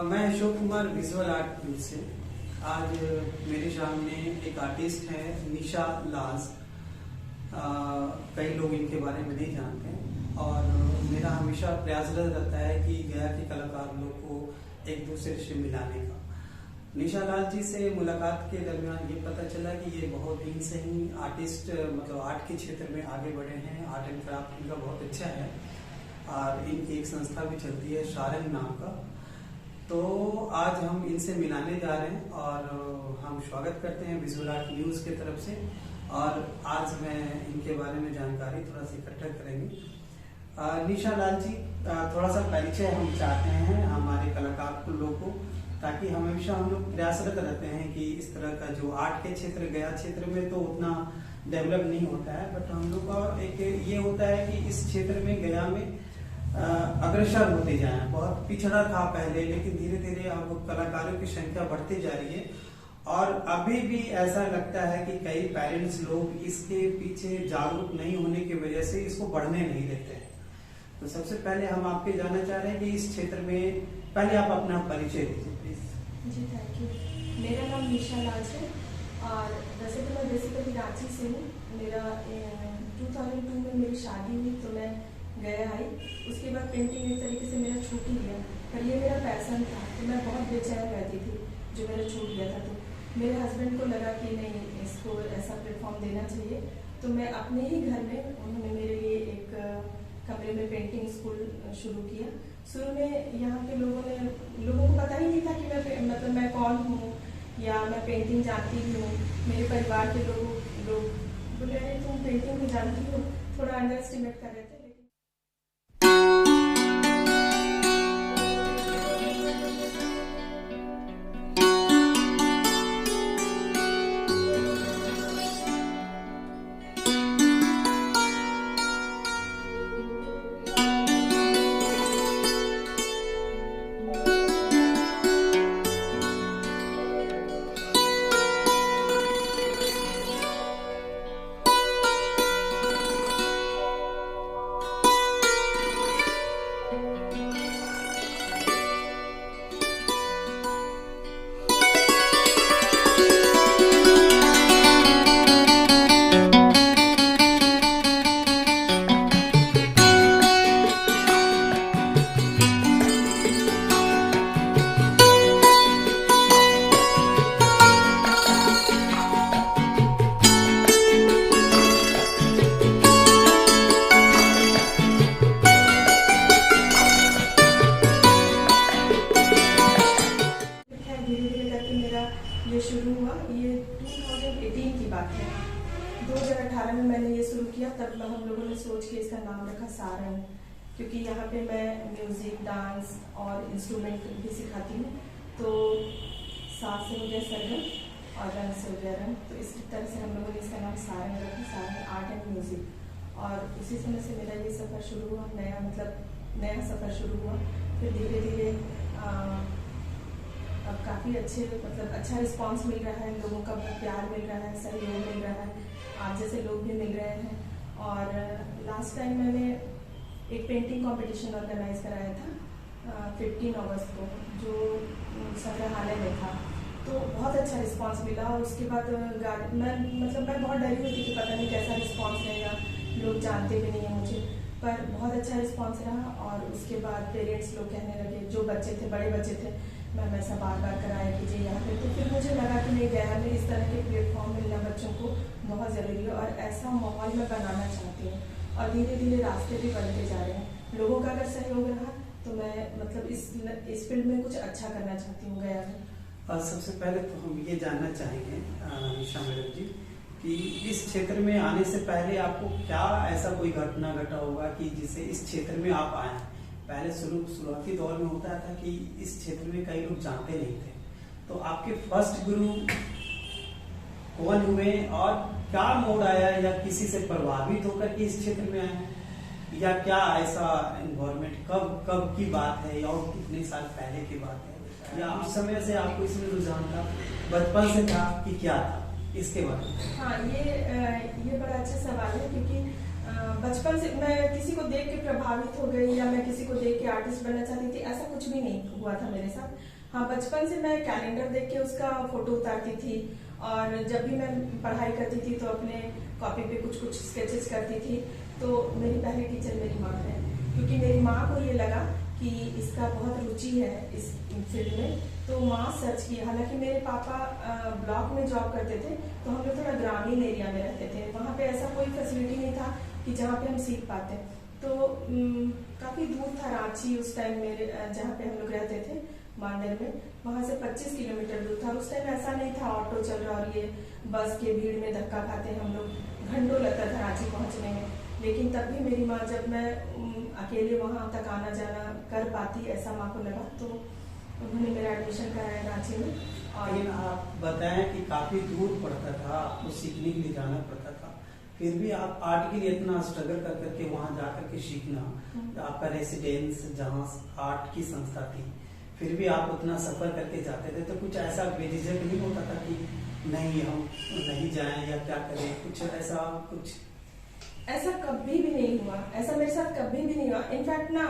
मैं Ashok Kumar visual art field से। आज मेरे सामने एक आर्टिस्ट है निशा लाज। कई लोग इनके बारे में नहीं जानते हैं और मेरा हमेशा प्रयासरत रहता है कि गया के कलाकार लोग को एक दूसरे से मिलाने का। निशा लाल जी से मुलाकात के दरमियान ये पता चला कि ये बहुत दिन से ही आर्टिस्ट मतलब आर्ट के क्षेत्र में आगे बढ़े हैं। आर्ट एंड क्राफ्ट इनका बहुत अच्छा है और इनकी एक संस्था भी चलती है सारंग नाम का। तो आज हम इनसे मिलाने जा रहे हैं और हम स्वागत करते हैं विजुअल आर्ट न्यूज के तरफ से। और आज मैं इनके बारे में जानकारी थोड़ा सा इकट्ठा करेंगे। निशा लाल जी, थोड़ा सा परिचय हम चाहते हैं हमारे कलाकार लोगों को, ताकि हमेशा हम लोग प्रयासरत रहते हैं कि इस तरह का जो आर्ट के क्षेत्र गया क्षेत्र में तो उतना डेवलप नहीं होता है, बट हम लोग का एक ये होता है कि इस क्षेत्र में गया में अग्रसर होते जाए। बहुत पिछड़ा था पहले, लेकिन धीरे धीरे अब कलाकारों की संख्या बढ़ती जा रही है और अभी भी ऐसा लगता है कि कई पेरेंट्स लोग इसके पीछे जागरूक नहीं होने की वजह से इसको बढ़ने नहीं देते हैं। तो सबसे पहले हम आपके जानना चाह रहे हैं कि इस क्षेत्र में पहले आप अपना परिचय दीजिए प्लीज। Ji thank you. मेरा नाम निशा लाल है और वैसे तो मैं बेसिकली रांची से हूँ। मेरा 2002 में मेरी शादी हुई तो मैं गया आई। उसके बाद पेंटिंग एक तरीके से मेरा छूट ही गया, पर ये मेरा पैशन था तो मैं बहुत बेचैन रहती थी जो मेरा छूट गया था। तो मेरे हस्बैंड को लगा कि नहीं, इसको ऐसा प्लेटफॉर्म देना चाहिए, तो मैं अपने ही घर में उन्होंने मेरे लिए एक कमरे में पेंटिंग स्कूल शुरू किया। शुरू में यहाँ के लोगों को पता ही नहीं था कि मैं कौन हूँ या मैं पेंटिंग जानती भी हूँ। मेरे परिवार के लोग बोले अरे तुम पेंटिंग भी जानती हो, थोड़ा अंडर एस्टिमेट कर रहे थे। ये शुरू हुआ, ये 2018 की बात है। 2018 में मैंने ये शुरू किया, तब हम लोगों ने सोच के इसका नाम रखा सारंग, क्योंकि यहाँ पे मैं म्यूजिक, डांस और इंस्ट्रूमेंट भी सिखाती हूँ। तो सा से हो गया सरगम और रंग से हो गया रंग, तो इस तरह से हम लोगों ने इसका नाम सारंग रखा, सारंग आर्ट एंड म्यूजिक। और उसी समय से मेरा ये सफ़र शुरू हुआ, नया सफ़र शुरू हुआ। फिर धीरे धीरे अब काफ़ी अच्छा रिस्पांस मिल रहा है, लोगों का प्यार मिल रहा है, सहयोग मिल रहा है, आप जैसे लोग भी मिल रहे हैं। और लास्ट टाइम मैंने एक पेंटिंग कंपटीशन ऑर्गेनाइज कराया था 15 अगस्त को, जो संग्रहालय में था। तो बहुत अच्छा रिस्पांस मिला और उसके बाद मैं बहुत डरी हुई थी कि पता नहीं कैसा रिस्पांस रहेगा, लोग जानते भी नहीं हैं मुझे, पर बहुत अच्छा रिस्पांस रहा। और उसके बाद पेरेंट्स लोग कहने लगे, जो बच्चे थे, बड़े बच्चे थे, मैम ऐसा बार बार कराया कीजिए यहाँ पे। तो फिर मुझे लगा कि नहीं, गया में इस तरह के प्लेटफॉर्म मिलना बच्चों को बहुत ज़रूरी है और ऐसा माहौल मैं बनाना चाहती हूँ। और धीरे धीरे रास्ते भी बनते जा रहे हैं। लोगों का अगर सहयोग रहा तो मैं इस फील्ड में कुछ अच्छा करना चाहती हूँ गया में। सबसे पहले तो हम ये जानना चाहेंगे निशा मैडम जी कि इस क्षेत्र में आने से पहले आपको क्या ऐसा कोई घटना घटा होगा कि जिससे इस क्षेत्र में आप आए। पहले शुरुआती दौर में होता था कि इस क्षेत्र में कई लोग जानते नहीं थे, तो आपके फर्स्ट गुरु कौन हुए और क्या मोड़ आया, या किसी से प्रभावित होकर के इस क्षेत्र में आए, या क्या ऐसा एनवायरमेंट कब की बात है और कितने साल पहले की बात है, या उस समय से आपको इसमें रुझान था, बचपन से था कि क्या था, इसके बारे में। हाँ, ये बड़ा अच्छा सवाल है, क्योंकि बचपन से मैं किसी को देख के प्रभावित हो गई या मैं किसी को देख के आर्टिस्ट बनना चाहती थी, ऐसा कुछ भी नहीं हुआ था मेरे साथ। हाँ, बचपन से मैं कैलेंडर देख के उसका फोटो उतारती थी, और जब भी मैं पढ़ाई करती थी तो अपने कॉपी पे कुछ कुछ स्केचेस करती थी। तो मेरी पहली टीचर मेरी माँ है, क्योंकि मेरी माँ को ये लगा कि इसका बहुत रुचि है इस फील्ड में, तो माँ सर्च की। हालांकि मेरे पापा ब्लॉक में जॉब करते थे, तो हम लोग थोड़ा ग्रामीण एरिया में रहते थे, वहाँ पे ऐसा कोई फैसिलिटी नहीं था कि जहाँ पे हम सीख पाते। तो काफ़ी दूर था रांची उस टाइम मेरे, जहाँ पे हम लोग रहते थे मांडर में, वहाँ से 25 किलोमीटर दूर था। उस टाइम ऐसा नहीं था ऑटो चल रहा और ये बस के भीड़ में धक्का खाते हम लोग, घंटों लगता था रांची पहुँचने में। लेकिन तब भी मेरी माँ, जब मैं अकेले वहाँ तक आना जाना कर पाती ऐसा माँ को लगा, तो उन्होंने मेरा एडमिशन कराया रांची में। और लेकिन आप बताएं कि काफी दूर पड़ता था, आपको सीखने के लिए जाना पड़ता था, फिर भी आप आर्ट के लिए इतना स्ट्रगल कर करके वहां जा करके सीखना, आपका रेसिडेंस जहाँ आर्ट की संस्था थी, फिर भी आप उतना सफर करके जाते थे, तो कुछ ऐसा बेझिझक नहीं होता था कि नहीं हम नहीं जाएं या क्या करें, कुछ ऐसा कुछ? ऐसा कभी भी नहीं हुआ, ऐसा मेरे साथ कभी भी नहीं हुआ। इनफैक्ट ना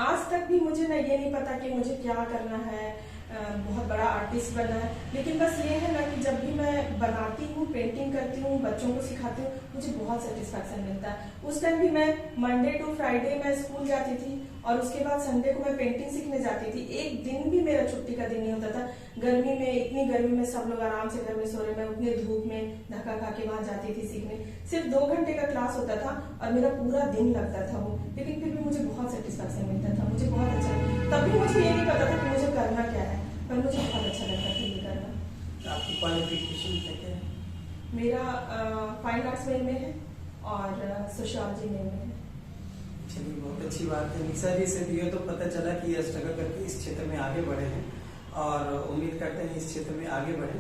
आज तक भी मुझे ना ये नहीं पता कि मुझे क्या करना है, बहुत बड़ा आर्टिस्ट बनना है। लेकिन बस ये है ना कि जब भी मैं बनाती हूँ, पेंटिंग करती हूँ, बच्चों को सिखाती हूँ, मुझे बहुत सेटिस्फैक्शन मिलता है। उस टाइम भी मैं मंडे टू फ्राइडे मैं स्कूल जाती थी, और उसके बाद संडे को मैं पेंटिंग सीखने जाती थी। एक दिन भी मेरा छुट्टी का दिन नहीं होता था। गर्मी में, इतनी गर्मी में सब लोग आराम से घर में सो रहे, मैं उतने धूप में धक्का खा के वहां जाती थी सीखने। सिर्फ 2 घंटे का क्लास होता था और मेरा पूरा दिन लगता था वो, लेकिन फिर भी मुझे बहुत सेटिस्फैक्शन मिलता था, मुझे बहुत अच्छा। तब भी मुझे ये नहीं पता था कि मुझे करना क्या है, पर मुझे बहुत अच्छा लगता था ये करना। आपकी क्वालिफिकेशन क्या है? मेरा फाइन आर्ट्स में है और सोशियोलॉजी में है। चलिए, बहुत अच्छी बात है। निशा जी से भी तो पता चला कि ये स्ट्रगल करके इस क्षेत्र में आगे बढ़े हैं, और उम्मीद करते हैं इस क्षेत्र में आगे बढ़े।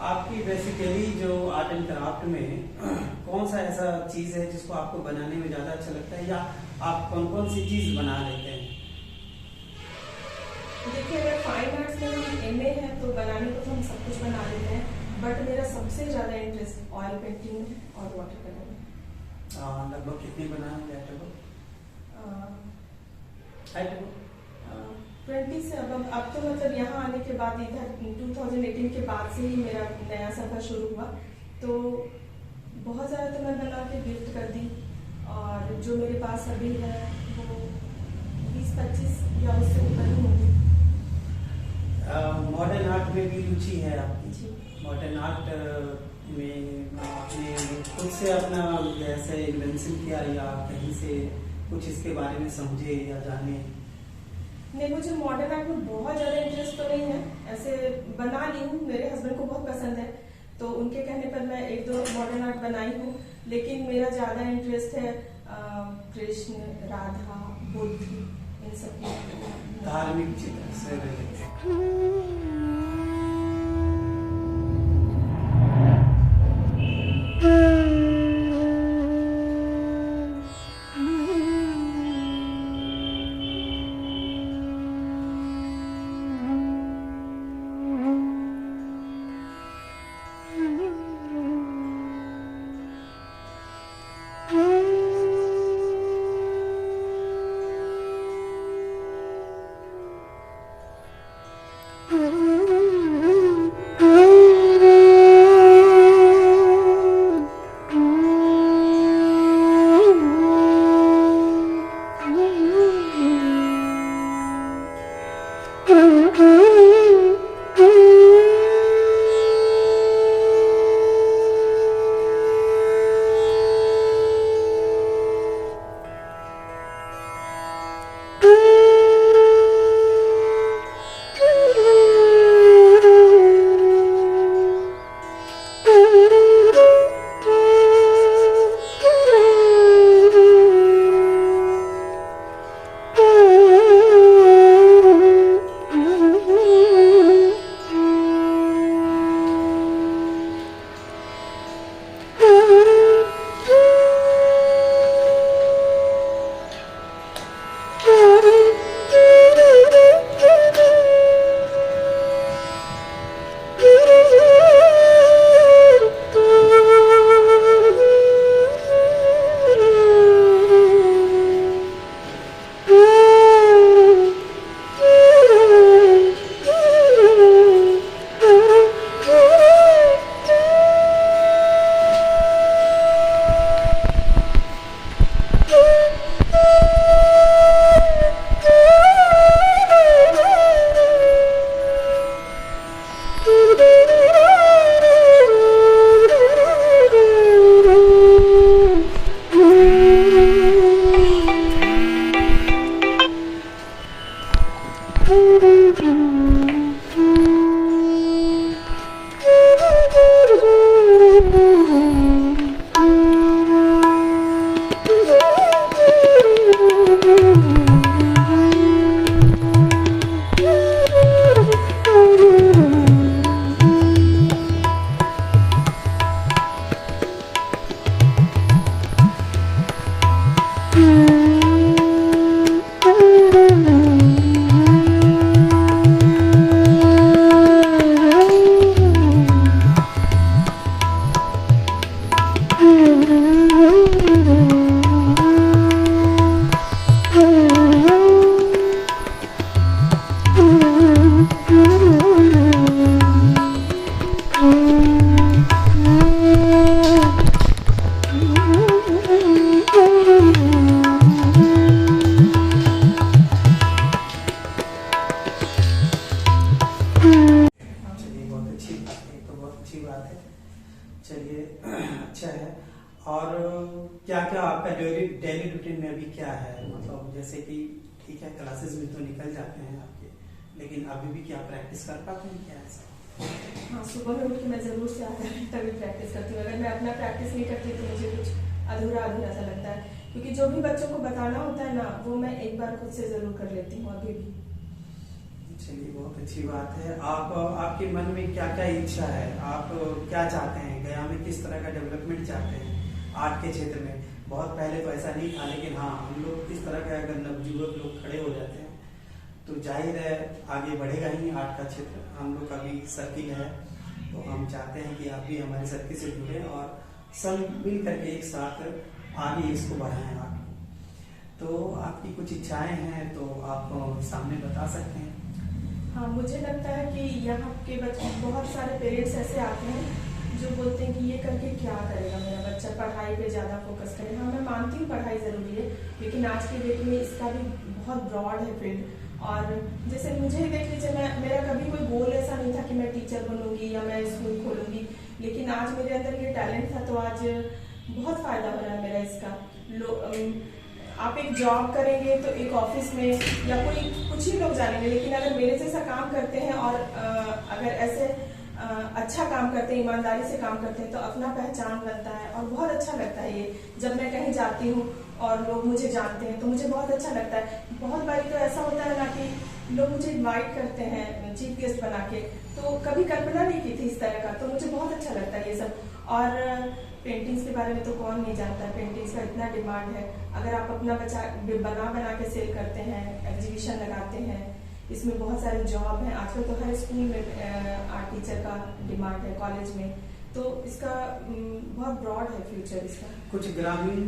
आपकी बेसिकली जो आर्ट एंड क्राफ्ट में कौन सा ऐसा चीज है जिसको आपको बनाने में ज्यादा अच्छा लगता है, या आप कौन कौन सी चीज बना लेते हैं? देखिए, अगर फाइन आर्ट्स में एमए है तो बनाने को तो हम सब कुछ बना लेते हैं, बट मेरा सबसे ज्यादा इंटरेस्ट ऑयल पेंटिंग में और वाटर कलर में। लगभग कितने बनाए होंगे आइटम? 20 से अब तो मतलब यहाँ आने के बाद, इधर 2018 के बाद से ही मेरा नया सफर शुरू हुआ। तो बहुत ज़्यादा तो मैं बना के गिफ्ट कर दी, और जो मेरे पास अभी है वो 20-25 या उससे ऊपर ही होंगे। मॉडर्न आर्ट में भी रुचि है आपकी? जी। मॉडर्न आर्ट में आपने खुद से अपना जैसे इन्वेंशन किया, या कहीं से कुछ इसके बारे में समझे या जाने? नहीं, मुझे मॉडर्न आर्ट में बहुत ज़्यादा इंटरेस्ट तो नहीं है, ऐसे बना ली हूँ, मेरे हस्बैंड को बहुत पसंद है, तो उनके कहने पर मैं 1-2 मॉडर्न आर्ट बनाई हूँ। लेकिन मेरा ज़्यादा इंटरेस्ट है कृष्ण, राधा, बुद्ध, इन सब की धार्मिक चित्र से रिलेटेड। Mm-hmm. क्या क्या आपका डेली रूटीन में अभी क्या है, मतलब जैसे कि ठीक है क्लासेस में तो निकल जाते हैं आपके, लेकिन अभी भी क्या प्रैक्टिस कर पाते हैं क्या ऐसा? हाँ, सुबह में उठ के मैं ज़रूर से आधा घंटा भी प्रैक्टिस करती हूँ। अगर मैं अपना प्रैक्टिस नहीं करती तो मुझे कुछ अधूरा अधूरा सा लगता है, क्योंकि जो भी बच्चों को बताना होता है ना, वो मैं एक बार खुद से ज़रूर कर लेती हूँ अभी भी। चलिए बहुत अच्छी बात है। आप आपके मन में क्या क्या इच्छा है, आप क्या चाहते हैं, गया में किस तरह का डेवलपमेंट चाहते हैं आर्ट के क्षेत्र में? बहुत पहले तो ऐसा नहीं था, लेकिन हाँ हम लोग इस तरह का अगर नवयुवक लोग खड़े हो जाते हैं तो जाहिर है आगे बढ़ेगा ही आर्ट का क्षेत्र। हम लोग का भी सर्किल है, तो हम चाहते हैं कि आप भी हमारे सर्किल से जुड़े और सब मिल करके एक साथ आगे इसको बढ़ाएं आर्ट को। तो आपकी कुछ इच्छाएं हैं तो आप सामने बता सकते हैं। हाँ, मुझे लगता है कि यहाँ के बच्चे, बहुत सारे पेरेंट्स ऐसे आते हैं जो बोलते हैं कि ये करके क्या करेगा मेरा बच्चा, पढ़ाई पे ज़्यादा फोकस करे। हाँ, मैं मानती हूँ पढ़ाई ज़रूरी है, लेकिन आज के डेट में इसका भी बहुत ब्रॉड है फील्ड। और जैसे मुझे ही देख लीजिए, मेरा कभी कोई गोल ऐसा नहीं था कि मैं टीचर बनूंगी या मैं स्कूल खोलूंगी, लेकिन आज मेरे अंदर ये टैलेंट था तो आज बहुत फ़ायदा हो रहा है मेरा इसका। आप एक जॉब करेंगे तो एक ऑफिस में या कोई कुछ ही लोग जानेंगे, लेकिन अगर मेरे जैसा काम करते हैं और अगर ऐसे अच्छा काम करते हैं, ईमानदारी से काम करते हैं, तो अपना पहचान बनता है और बहुत अच्छा लगता है ये। जब मैं कहीं जाती हूँ और लोग मुझे जानते हैं तो मुझे बहुत अच्छा लगता है। बहुत बारी तो ऐसा होता है ना कि लोग मुझे इनवाइट करते हैं चीफ गेस्ट बना के, तो कभी कल्पना नहीं की थी इस तरह का, तो मुझे बहुत अच्छा लगता है ये सब। और पेंटिंग्स के बारे में तो कौन नहीं जानता है, पेंटिंग्स का इतना डिमांड है। अगर आप अपना बच्चा बना के सेल करते हैं, एग्जीबिशन लगाते हैं, इसमें बहुत सारे जॉब हैं। आजकल तो हर स्कूल में आर्ट टीचर का डिमांड है, कॉलेज में, तो इसका बहुत ब्रॉड है फ्यूचर इसका। कुछ ग्रामीण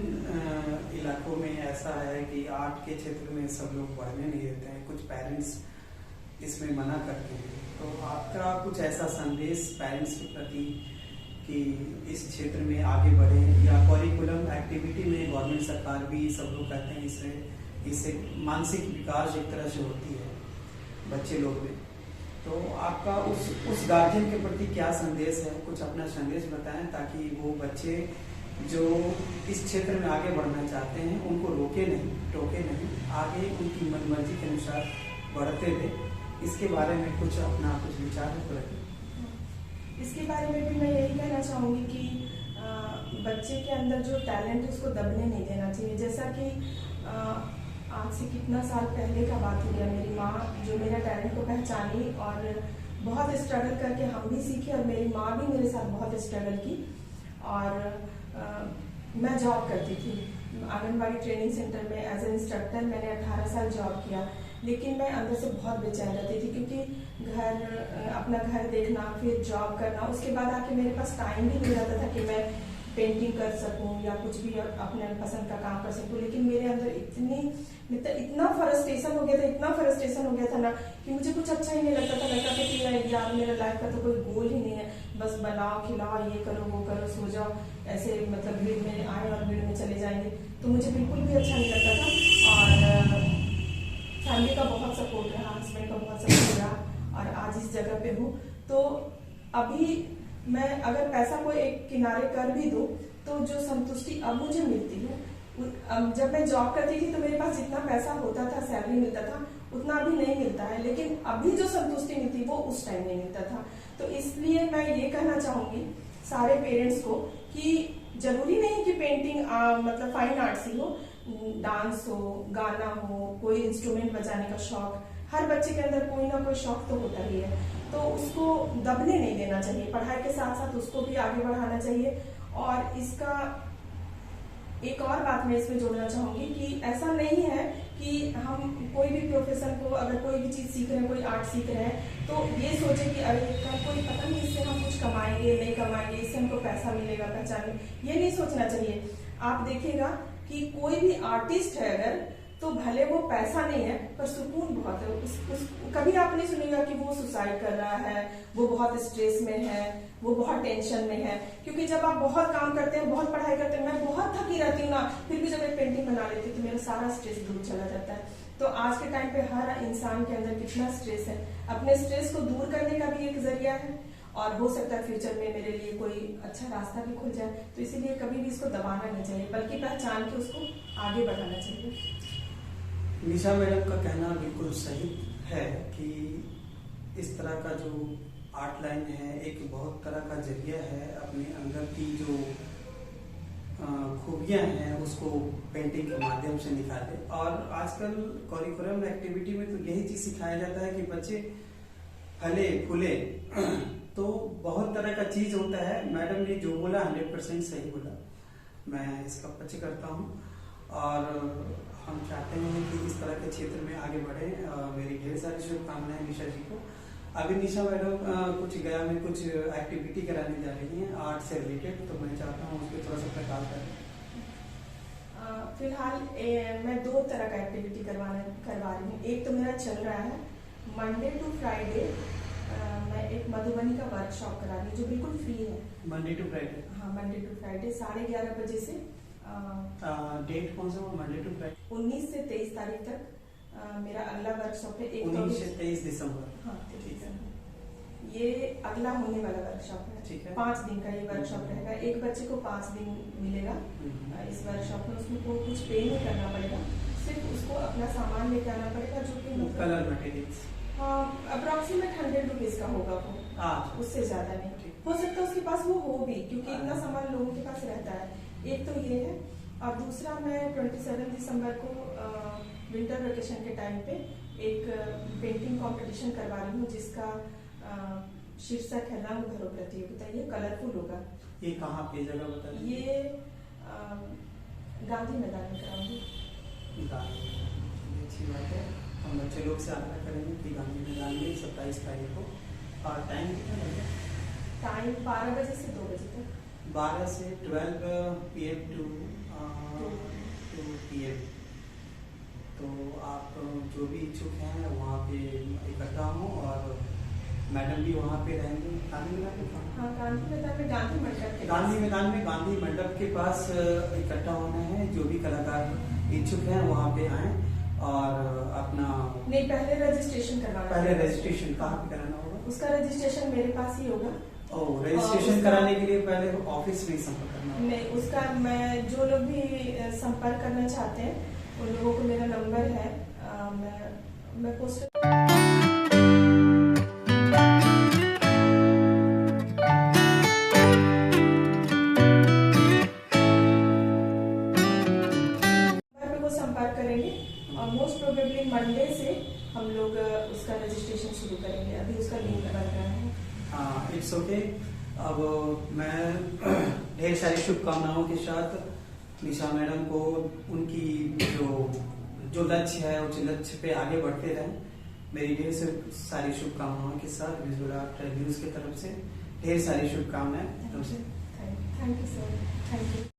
इलाकों में ऐसा है कि आर्ट के क्षेत्र में सब लोग बढ़ने नहीं देते हैं, कुछ पेरेंट्स इसमें मना करते हैं, तो आपका कुछ ऐसा संदेश पेरेंट्स के प्रति कि इस क्षेत्र में आगे बढ़े, या करिकुलम एक्टिविटी में गवर्नमेंट सरकार भी सब लोग कहते हैं इससे मानसिक विकास एक तरह से होती है बच्चे लोग में, तो आपका उस गार्जियन के प्रति क्या संदेश है? कुछ अपना संदेश बताएं ताकि वो बच्चे जो इस क्षेत्र में आगे बढ़ना चाहते हैं उनको रोके नहीं, टोके नहीं, आगे उनकी मनमर्जी के अनुसार बढ़ते रहे। इसके बारे में कुछ अपना कुछ विचार रखें। इसके बारे में भी मैं यही कहना चाहूँगी कि बच्चे के अंदर जो टैलेंट है उसको दबने नहीं देना चाहिए। जैसा कि आज से कितना साल पहले का बात हो गया, मेरी माँ जो मेरा टैलेंट को पहचानी और बहुत स्ट्रगल करके हम भी सीखे, और मेरी माँ भी मेरे साथ बहुत स्ट्रगल की। और मैं जॉब करती थी आंगनबाड़ी ट्रेनिंग सेंटर में एज ए इंस्ट्रक्टर। मैंने 18 साल जॉब किया, लेकिन मैं अंदर से बहुत बेचैन रहती थी, क्योंकि अपना घर देखना, फिर जॉब करना, उसके बाद आके मेरे पास टाइम भी नहीं रहता था कि मैं पेंटिंग कर सकूं या कुछ भी अपने पसंद का काम कर सकूं। लेकिन मेरे अंदर इतना फ्रस्ट्रेशन हो गया था ना कि मुझे कुछ अच्छा ही नहीं लगता था कि यार मेरा लाइफ का तो कोई गोल ही नहीं है, बस बनाओ खिलाओ, ये करो वो करो, सो जाओ, ऐसे मतलब भीड़ में आए और भीड़ में चले जाएंगे, तो मुझे बिल्कुल भी अच्छा नहीं लगता था। और फैमिली का बहुत सपोर्ट रहा, हस्बैंड का बहुत सपोर्ट रहा, और आज इस जगह पे हूँ। तो अभी मैं अगर पैसा को एक किनारे कर भी दूं तो जो संतुष्टि अब मुझे मिलती है, जब मैं जॉब करती थी तो मेरे पास जितना पैसा होता था, सैलरी मिलता था, उतना अभी नहीं मिलता है, लेकिन अभी जो संतुष्टि मिलती वो उस टाइम नहीं मिलता था। तो इसलिए मैं ये कहना चाहूंगी सारे पेरेंट्स को कि जरूरी नहीं कि पेंटिंग मतलब फाइन आर्ट्स ही हो, डांस हो, गाना हो, कोई इंस्ट्रूमेंट बजाने का शौक, हर बच्चे के अंदर कोई ना कोई शौक तो होता ही है, तो उसको दबने नहीं देना चाहिए। पढ़ाई के साथ साथ उसको भी आगे बढ़ाना चाहिए। और इसका एक और बात मैं इसमें जोड़ना चाहूंगी कि ऐसा नहीं है कि हम कोई भी प्रोफेशन को, अगर कोई भी चीज सीख रहे हैं, कोई आर्ट सीख रहे हैं, तो ये सोचे कि अरे कोई पता नहीं इससे हम कुछ कमाएंगे नहीं कमाएंगे, इससे हमको पैसा मिलेगा, पहचान, ये नहीं सोचना चाहिए। आप देखिएगा कि कोई भी आर्टिस्ट है अगर, तो भले वो पैसा नहीं है पर सुकून बहुत है। कभी आप नहीं सुनेगा कि वो सुसाइड कर रहा है, वो बहुत स्ट्रेस में है, वो बहुत टेंशन में है, क्योंकि जब आप बहुत काम करते हैं, बहुत पढ़ाई करते हैं, मैं बहुत थकी रहती हूँ ना, फिर भी जब मैं पेंटिंग बना लेती हूँ तो मेरा सारा स्ट्रेस दूर चला जाता है। तो आज के टाइम पे हर इंसान के अंदर कितना स्ट्रेस है, अपने स्ट्रेस को दूर करने का भी एक जरिया है और हो सकता है फ्यूचर में मेरे लिए कोई अच्छा रास्ता भी खुल जाए। तो इसीलिए कभी भी इसको दबाना नहीं चाहिए, बल्कि पहचान के उसको आगे बढ़ाना चाहिए। निशा मैडम का कहना बिल्कुल सही है कि इस तरह का जो आर्ट लाइन है एक बहुत तरह का जरिया है अपने अंदर की जो खूबियां हैं उसको पेंटिंग के माध्यम से निकाले। और आजकल करिकुलम एक्टिविटी में तो यही चीज सिखाया जाता है कि बच्चे फले फूले तो बहुत तरह का चीज होता है। मैडम ने जो बोला 100% सही बोला, मैं इसका पक्ष करता हूँ और हम चाहते हैं कि इस तरह के क्षेत्र में आगे बढ़े। मेरी ढेर सारी शुभकामनाएं निशा जी को। अभी निशा मैडम कुछ गया में कुछ एक्टिविटी कराने जा रही हैं आर्ट से रिलेटेड, तो मैं चाहता हूँ उसके थोड़ा सा प्रकाश करें। फिलहाल मैं 2 तरह का एक्टिविटी करवा रही हूँ। एक तो मेरा चल रहा है मंडे टू फ्राइडे, मैं एक मधुबनी का वर्कशॉप करा रही हूँ जो बिल्कुल फ्री है। Monday to Friday? हाँ, मंडे टू फ्राइडे 11:30 बजे से। डेट कौन सा? मंडे टू फ्राइडे 19 से 23 तारीख तक मेरा अगला वर्कशॉप है। 19 से 23 दिसंबर। हाँ, ठीक है। ये अगला होने वाला वर्कशॉप है। ठीक है। 5 दिन का ये वर्कशॉप रहेगा। एक बच्चे को 5 दिन मिलेगा इस वर्कशॉप में। उसको कुछ पे नहीं करना पड़ेगा, सिर्फ उसको अपना सामान लेके आना पड़ेगा जो कि कलर मटेरियल्स अप्रोक्सीमेट 100 रुपीज का होगा वो, उससे ज्यादा नहीं। हो सकता है उसके पास वो हो भी, क्योंकि इतना सामान लोगों के पास रहता है। एक तो ये है, और दूसरा मैं 27 दिसंबर को विंटर वेकेशन के टाइम पे एक पेंटिंग कंपटीशन करवा रही हूँ जिसका शीर्षक है रंग भरो प्रतियोगिता। ये कलरफुल होगा। ये कहाँ पे जगह बता दें? ये गांधी मैदान में कराऊंगी। अच्छी बात है। हम बच्चे लोग से आग्रह करेंगे कि गांधी मैदान में 27 तारीख को। और टाइम कितना लगेगा? टाइम 12 बजे से 2 बजे तक। 12 से 12 PM to 2 PM। तो आप जो भी इच्छुक हैं वहाँ पे इकट्ठा हों और मैडम भी वहाँ पे रहेंगे। गांधी मैदान में? हाँ, गांधी मैदान में गांधी मंडप के गांधी मैदान में गांधी मंडप के पास इकट्ठा होना है। जो भी कलाकार इच्छुक हैं वहाँ पे आए और अपना नहीं, पहले रजिस्ट्रेशन करवाना। पहले रजिस्ट्रेशन कहाँ पे कराना होगा? उसका रजिस्ट्रेशन मेरे पास ही होगा। रजिस्ट्रेशन कराने के लिए पहले ऑफिस में संपर्क करना होगा? नहीं, उसका मैं जो लोग भी संपर्क करना चाहते हैं उन लोगों को मेरा नंबर है, मैं पोस्ट संपर्क करेंगे और मोस्ट प्रोबेबली मंडे से हम लोग उसका रजिस्ट्रेशन शुरू करेंगे। अभी उसका लिंक बन रहा है। हाँ, इट्स ओके। अब मैं ढेर सारी शुभकामनाओं के साथ निशा मैडम को उनकी जो लक्ष्य है उस लक्ष्य पे आगे बढ़ते रहें। मेरी ढेर सारी शुभकामनाओं के साथ विजुअल आर्ट न्यूज की तरफ से ढेर सारी शुभकामनाएं। Thank you sir. Thank you.